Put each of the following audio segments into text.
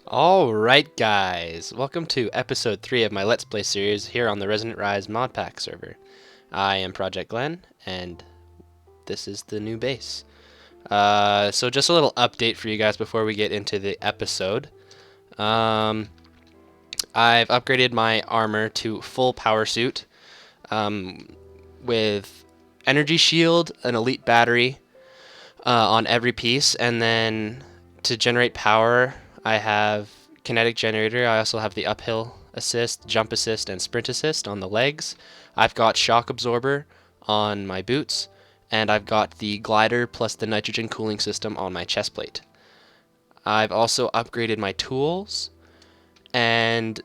Alright guys, welcome to episode 3 of my Let's Play series here on the Resonant Rise mod pack server. I am Project Glenn, and this is the new base. So just a little update for you guys before we get into the episode. I've upgraded my armor to full power suit with energy shield, an elite battery on every piece, and then to generate power I have kinetic generator. I also have the uphill assist, jump assist, and sprint assist on the legs. I've got shock absorber on my boots, and I've got the glider plus the nitrogen cooling system on my chest plate. I've also upgraded my tools, and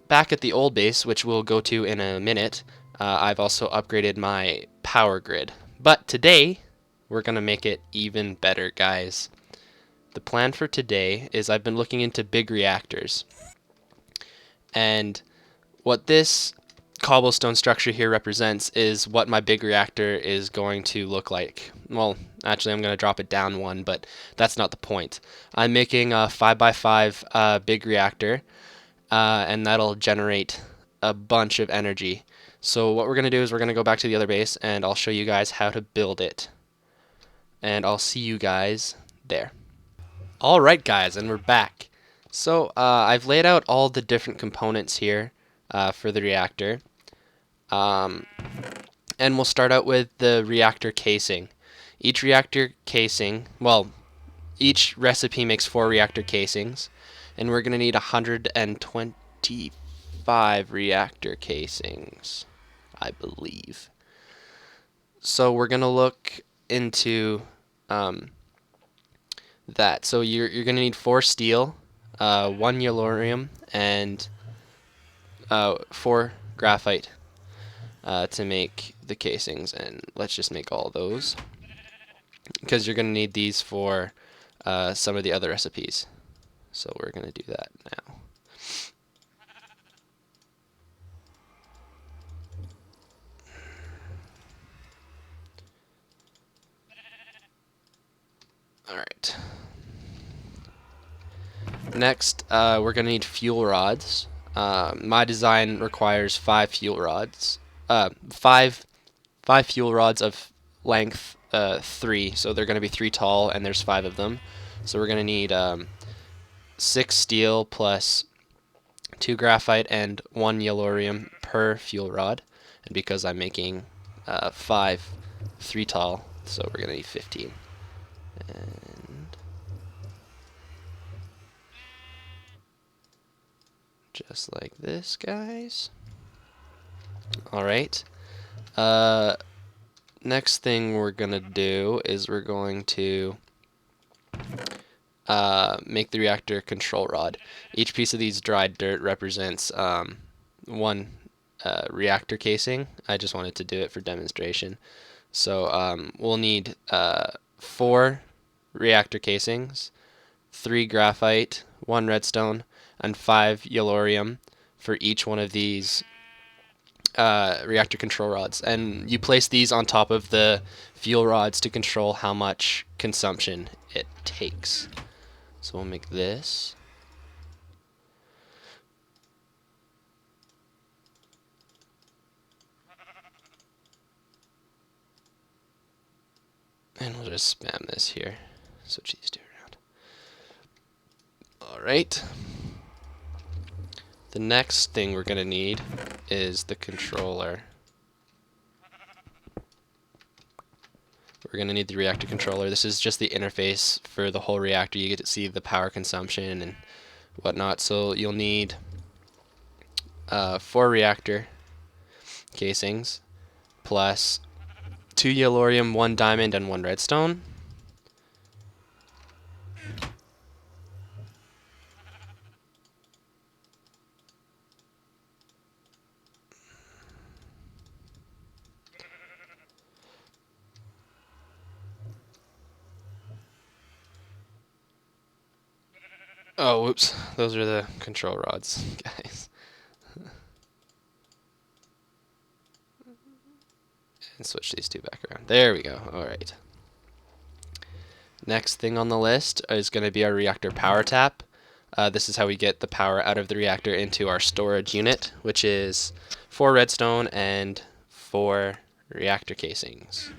back at the old base, which we'll go to in a minute, I've also upgraded my power grid. But today, we're going to make it even better, guys. The plan for today is I've been looking into big reactors, and what this cobblestone structure here represents is what my big reactor is going to look like. Well, actually I'm going to drop it down one, but that's not the point. I'm making a 5x5 big reactor, and that'll generate a bunch of energy. So what we're going to do is we're going to go back to the other base, and I'll show you guys how to build it. And I'll see you guys there. Alright guys, and we're back. So I've laid out all the different components here for the reactor. And we'll start out with the reactor casing. Each reactor casing, well, each recipe makes 4 reactor casings, and we're going to need 125 reactor casings, I believe. So we're going to look into that. So you're going to need 4 steel, 1 yellorium, and 4 graphite to make the casings. And let's just make all those, because you're going to need these for some of the other recipes. So we're going to do that now. Alright. Next, we're going to need fuel rods. My design requires 5 fuel rods. 5 fuel rods of length 3, so they're going to be 3 tall, and there's 5 of them. So we're going to need 6 steel plus 2 graphite and 1 yellorium per fuel rod. And because I'm making 5 3 tall, so we're going to need 15. And just like this, guys. Alright. Next thing we're going to do is we're going to make the reactor control rod. Each piece of these dried dirt represents one reactor casing. I just wanted to do it for demonstration. So we'll need 4 reactor casings, 3 graphite, 1 redstone, and 5 yellorium for each one of these reactor control rods. And you place these on top of the fuel rods to control how much consumption it takes. So we'll make this. And we'll just spam this here. Switch these two around. Alright. The next thing we're going to need is the controller. We're going to need the reactor controller. This is just the interface for the whole reactor. You get to see the power consumption and whatnot. So you'll need 4 reactor casings plus 2 yellorium, 1 diamond, and 1 redstone. Oh, whoops. Those are the control rods, guys. And switch these two back around. There we go. Alright. Next thing on the list is going to be our reactor power tap. This is how we get the power out of the reactor into our storage unit, which is 4 redstone and 4 reactor casings.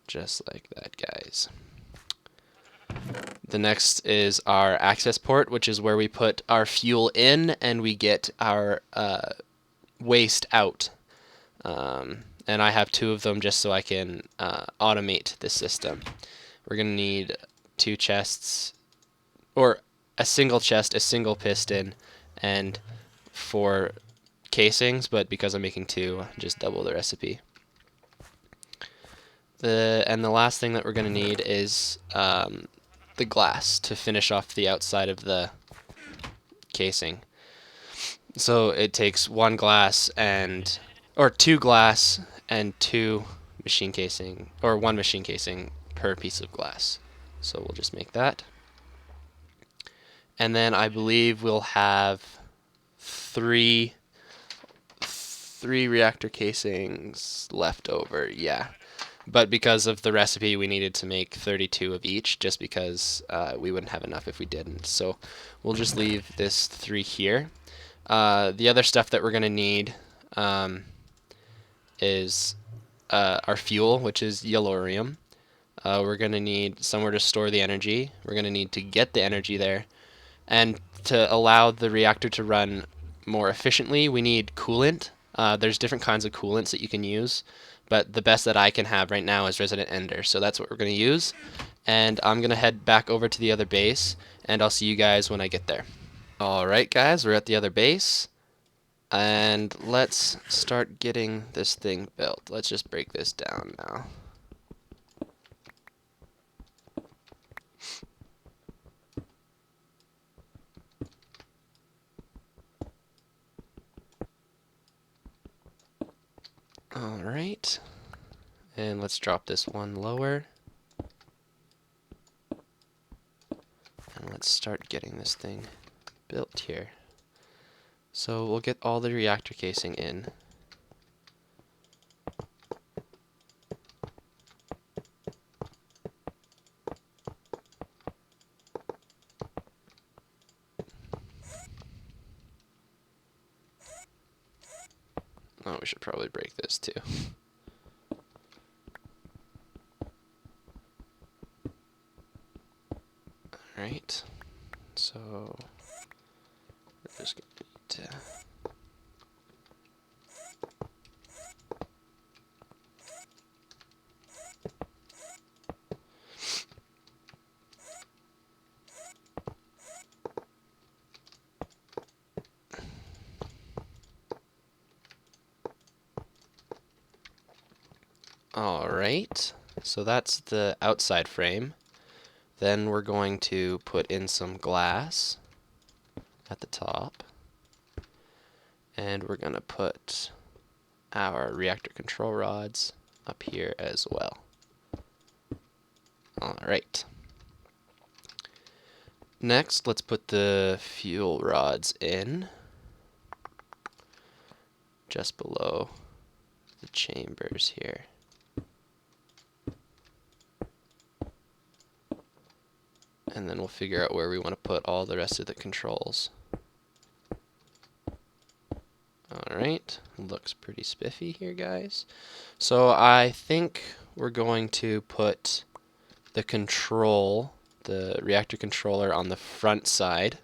Just like that, guys. The next is our access port, which is where we put our fuel in and we get our waste out. And I have 2 of them just so I can automate the system. We're going to need 2 chests, or a single chest, a single piston, and 4 casings, but because I'm making 2, just double the recipe. And the last thing that we're going to need is the glass to finish off the outside of the casing. So it takes 1 glass or 2 glass and 2 machine casing, or 1 machine casing per piece of glass. So we'll just make that. And then I believe we'll have 3 reactor casings left over. Yeah. But because of the recipe, we needed to make 32 of each, just because we wouldn't have enough if we didn't. So we'll just leave this 3 here. The other stuff that we're going to need is our fuel, which is yellorium. We're going to need somewhere to store the energy. We're going to need to get the energy there. And to allow the reactor to run more efficiently, we need coolant. There's different kinds of coolants that you can use, but the best that I can have right now is Resonant Ender, so that's what we're going to use. And I'm going to head back over to the other base, and I'll see you guys when I get there. Alright guys, we're at the other base, and let's start getting this thing built. Let's just break this down now. Alright, and let's drop this one lower. And let's start getting this thing built here. So we'll get all the reactor casing in. Oh, we should probably break this too. Alright, so we're just going to need to... Alright, so that's the outside frame. Then we're going to put in some glass at the top. And we're going to put our reactor control rods up here as well. Alright. Next, let's put the fuel rods in just below the chambers here. And then we'll figure out where we want to put all the rest of the controls. Alright, looks pretty spiffy here, guys. So I think we're going to put the reactor controller on the front side.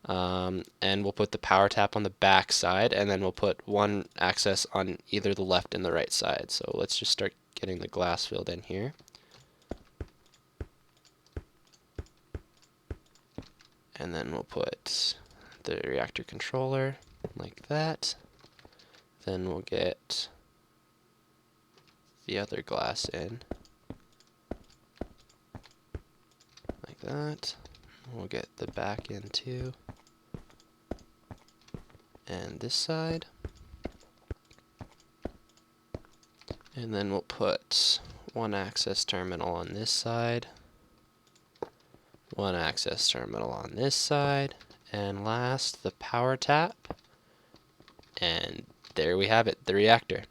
And we'll put the power tap on the back side, and then we'll put 1 access on either the left and the right side. So let's just start getting the glass filled in here. And then we'll put the reactor controller like that. Then we'll get the other glass in like that. We'll get the back in too. And this side. And then we'll put 1 access terminal on this side. 1 access terminal on this side, and last, the power tap, and there we have it, the reactor.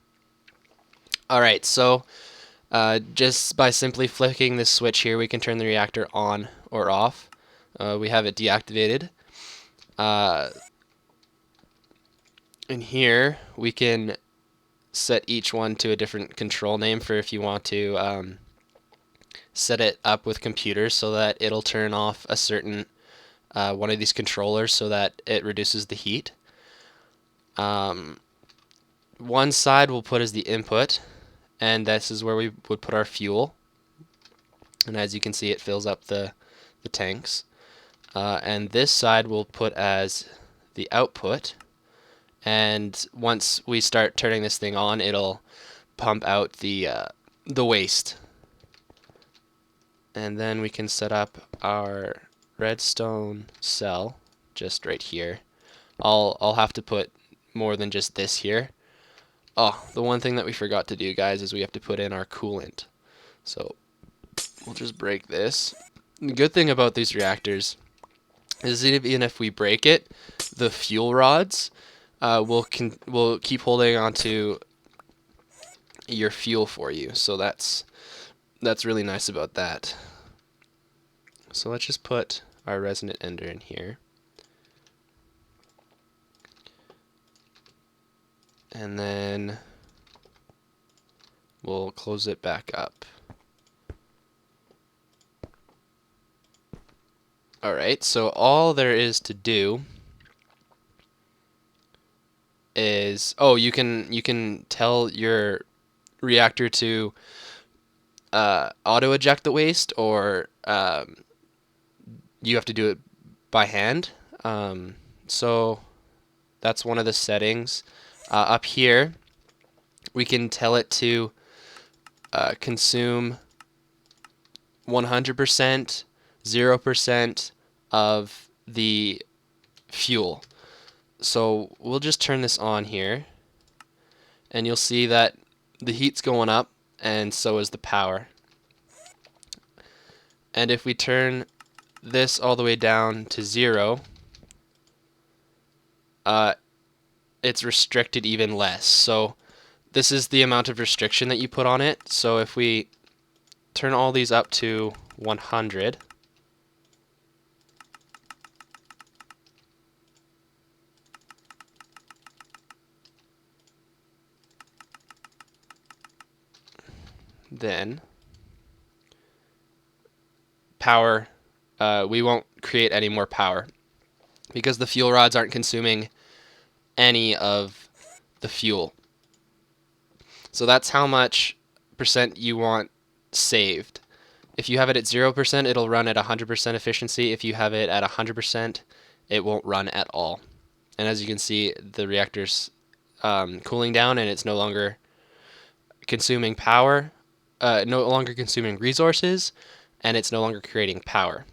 Alright, so Just by simply flicking this switch here, we can turn the reactor on or off. We have it deactivated. In here, we can set each one to a different control name for if you want to set it up with computers so that it'll turn off a certain one of these controllers so that it reduces the heat. One side we'll put as the input, and this is where we would put our fuel. And as you can see, it fills up the tanks. And this side we'll put as the output. And once we start turning this thing on, it'll pump out the waste. And then we can set up our redstone cell just right here. I'll have to put more than just this here. Oh, the one thing that we forgot to do, guys, is we have to put in our coolant. So we'll just break this. The good thing about these reactors is even if we break it, the fuel rods will keep holding onto your fuel for you. So that's really nice about that. So let's just put our resonant ender in here. And then we'll close it back up. Alright, so all there is to do is, oh, you can tell your reactor to auto eject the waste, or you have to do it by hand. So that's one of the settings. Up here, we can tell it to consume 100%, 0% of the fuel. So we'll just turn this on here, and you'll see that the heat's going up, and so is the power. And if we turn this all the way down to 0, it's restricted even less. So this is the amount of restriction that you put on it. So if we turn all these up to 100, then power, we won't create any more power because the fuel rods aren't consuming any of the fuel. So that's how much percent you want saved. If you have it at 0%, it'll run at 100% efficiency. If you have it at 100%, it won't run at all. And as you can see, the reactor's cooling down, and it's no longer consuming power, no longer consuming resources, and it's no longer creating power.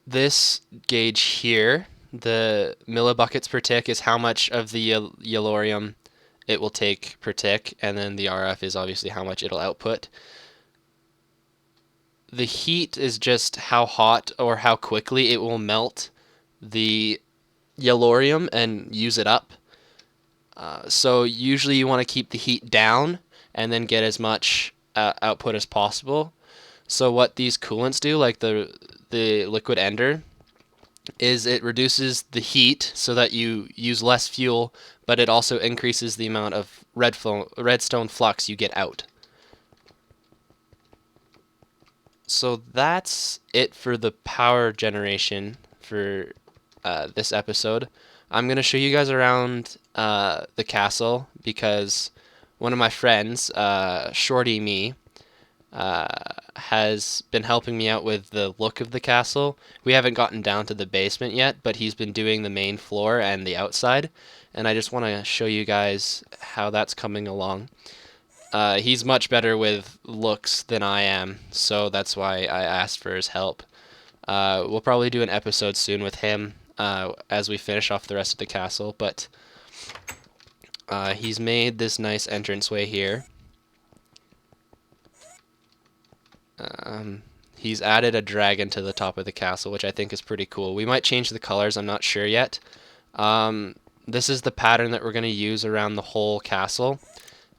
This gauge here, the millibuckets per tick, is how much of the yellorium it will take per tick, and then the RF is obviously how much it'll output. The heat is just how hot or how quickly it will melt the yellorium and use it up. So usually you want to keep the heat down and then get as much output as possible. So what these coolants do, like the liquid ender, is it reduces the heat so that you use less fuel, but it also increases the amount of redstone flux you get out. So that's it for the power generation for this episode. I'm going to show you guys around the castle because one of my friends, Shorty Me, has been helping me out with the look of the castle. We haven't gotten down to the basement yet, but he's been doing the main floor and the outside, and I just want to show you guys how that's coming along. He's much better with looks than I am, so that's why I asked for his help. We'll probably do an episode soon with him as we finish off the rest of the castle, but he's made this nice entranceway here. He's added a dragon to the top of the castle, which I think is pretty cool. We might change the colors, I'm not sure yet. this is the pattern that we're going to use around the whole castle.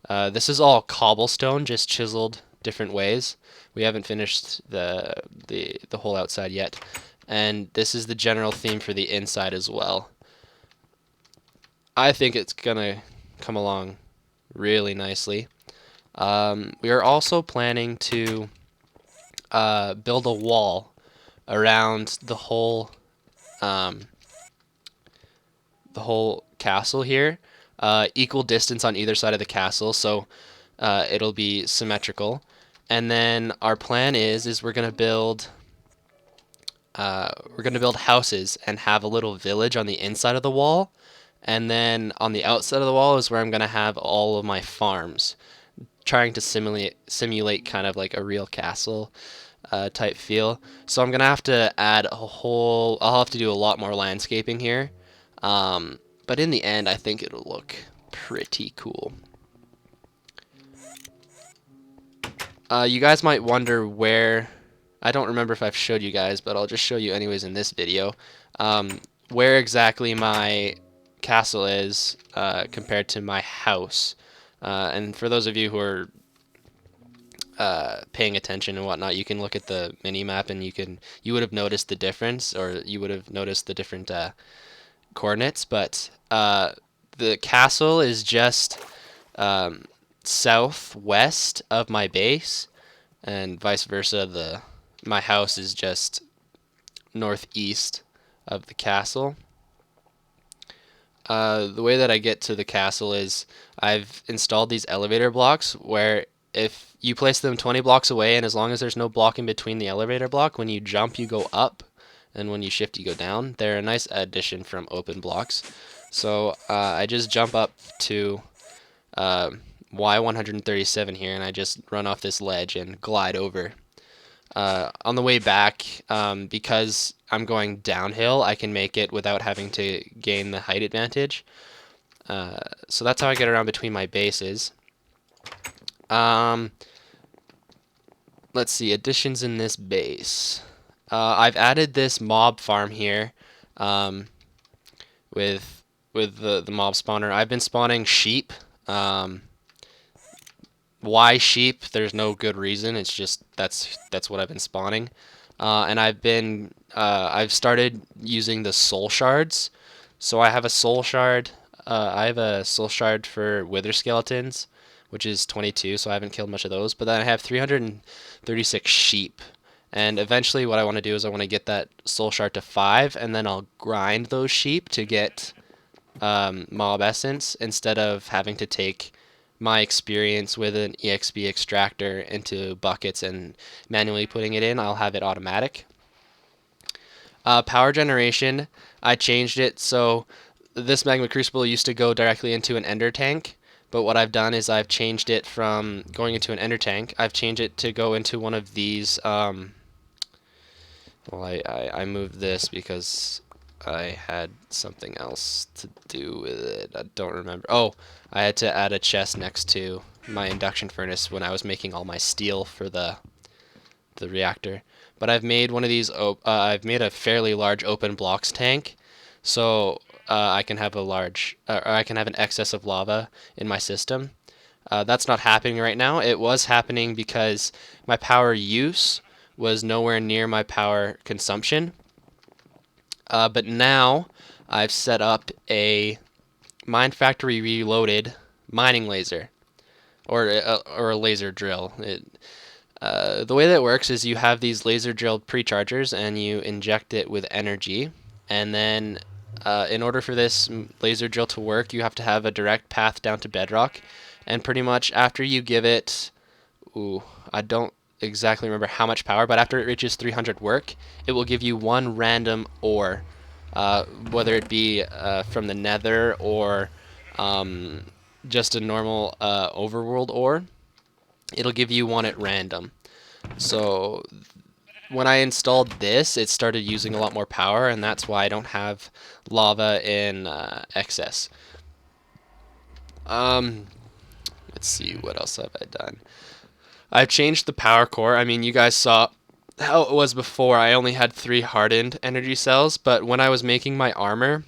This is all cobblestone, just chiseled different ways. We haven't finished the whole outside yet. And this is the general theme for the inside as well. I think it's going to come along really nicely. We are also planning to build a wall around the whole castle here, equal distance on either side of the castle, so it'll be symmetrical. And then our plan is we're gonna build houses and have a little village on the inside of the wall, and then on the outside of the wall is where I'm gonna have all of my farms, trying to simulate kind of like a real castle type feel. So I'm gonna have to add a whole. I'll have to do a lot more landscaping here, but in the end, I think it'll look pretty cool. You guys might wonder where. I don't remember if I've showed you guys, but I'll just show you anyways in this video. Where exactly my castle is compared to my house. And for those of you who are paying attention and whatnot, you can look at the mini map and you would have noticed the difference, or you would have noticed the different coordinates. But the castle is just southwest of my base, and vice versa. My house is just northeast of the castle. The way that I get to the castle is I've installed these elevator blocks where if you place them 20 blocks away, and as long as there's no block in between the elevator block, when you jump you go up, and when you shift you go down. They're a nice addition from open blocks. So I just jump up to Y137 here, and I just run off this ledge and glide over. On the way back, because I'm going downhill, I can make it without having to gain the height advantage. So that's how I get around between my bases. Let's see, additions in this base. I've added this mob farm here with the mob spawner. I've been spawning sheep. Why sheep? There's no good reason. It's just that's what I've been spawning. And I've started using the soul shards. So I have a soul shard. I have a soul shard for wither skeletons, which is 22. So I haven't killed much of those. But then I have 336 sheep. And eventually, what I want to do is I want to get that soul shard to 5, and then I'll grind those sheep to get mob essence instead of having to take my experience with an EXP extractor into buckets and manually putting it in. I'll have it automatic. Power generation, I changed it so this magma crucible used to go directly into an ender tank, but what I've done is I've changed it from going into an ender tank. I've changed it to go into one of these. Well, I moved this because I had something else to do with it. I don't remember. Oh, I had to add a chest next to my induction furnace when I was making all my steel for the reactor. But I've made one of these. I've made a fairly large open blocks tank, so I can have I can have an excess of lava in my system. That's not happening right now. It was happening because my power use was nowhere near my power consumption. But now I've set up a Mine Factory Reloaded mining laser, or a laser drill. The way that works is you have these laser drilled prechargers, and you inject it with energy, and then in order for this laser drill to work, you have to have a direct path down to bedrock, and pretty much after you give it, I don't exactly remember how much power, but after it reaches 300 work, it will give you one random ore, whether it be from the nether or just a normal overworld ore. It'll give you one at random. So when I installed this, it started using a lot more power, and that's why I don't have lava in excess. Let's see, what else have I done? I've changed the power core. I mean, you guys saw how it was before. I only had 3 hardened energy cells, but when I was making my armor,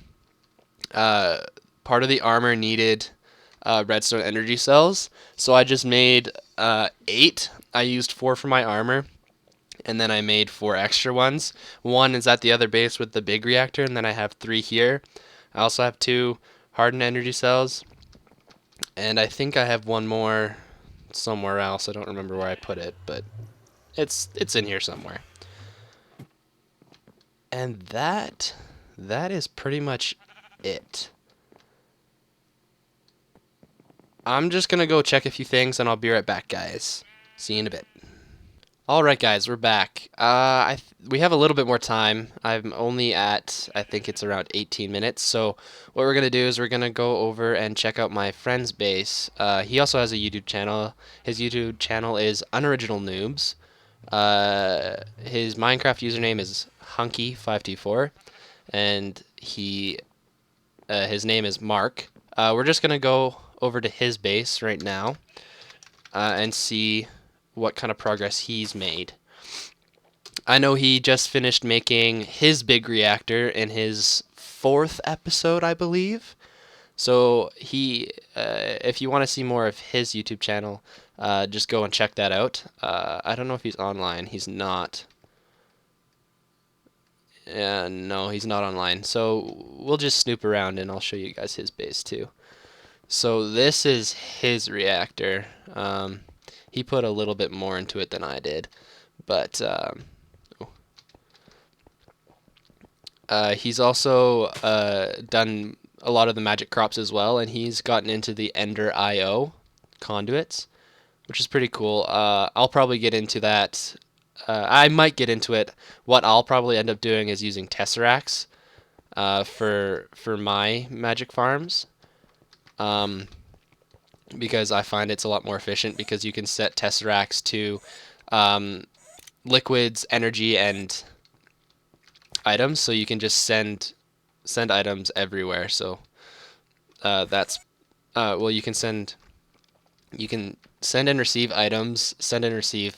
part of the armor needed redstone energy cells, so I just made 8. I used 4 for my armor, and then I made 4 extra ones. 1 is at the other base with the big reactor, and then I have 3 here. I also have 2 hardened energy cells, and I think I have 1 more somewhere else. I don't remember where I put it, but it's in here somewhere. And that is pretty much it. I'm just gonna go check a few things, and I'll be right back, guys. See you in a bit. Alright guys, we're back. We have a little bit more time. I'm only at, I think it's around 18 minutes. So what we're going to do is we're going to go over and check out my friend's base. He also has a YouTube channel. His YouTube channel is Unoriginal Noobs. His Minecraft username is Hunky524. And his name is Mark. We're just going to go over to his base right now and see what kind of progress he's made. I know he just finished making his big reactor in his 4th episode, I believe. So if you want to see more of his YouTube channel, just go and check that out. I don't know if he's online. He's not. No, he's not online. So we'll just snoop around and I'll show you guys his base too. So this is his reactor. He put a little bit more into it than I did, but he's also done a lot of the magic crops as well, and he's gotten into the Ender IO conduits, which is pretty cool. I'll probably get into that. I might get into it. What I'll probably end up doing is using tesseracts for my magic farms. Because I find it's a lot more efficient because you can set tesseracts to liquids, energy, and items, so you can just send items everywhere. So that's well, you can send and receive items, send and receive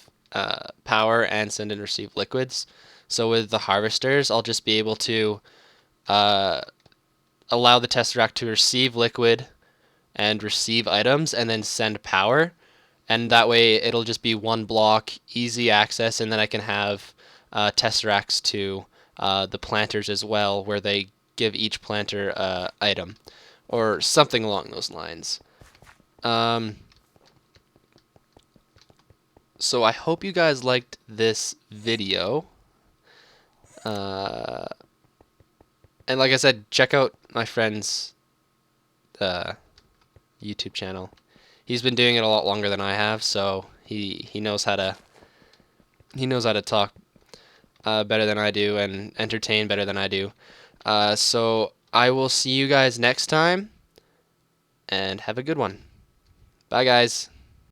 power, and send and receive liquids. So with the harvesters, I'll just be able to allow the tesseract to receive liquid and receive items and then send power, and that way it'll just be one block, easy access, and then I can have tesseracts to the planters as well, where they give each planter item or something along those lines. So I hope you guys liked this video. And like I said, check out my friend's YouTube channel. He's been doing it a lot longer than I have, so he knows how to talk better than I do and entertain better than I do. So I will see you guys next time, and have a good one. Bye, guys.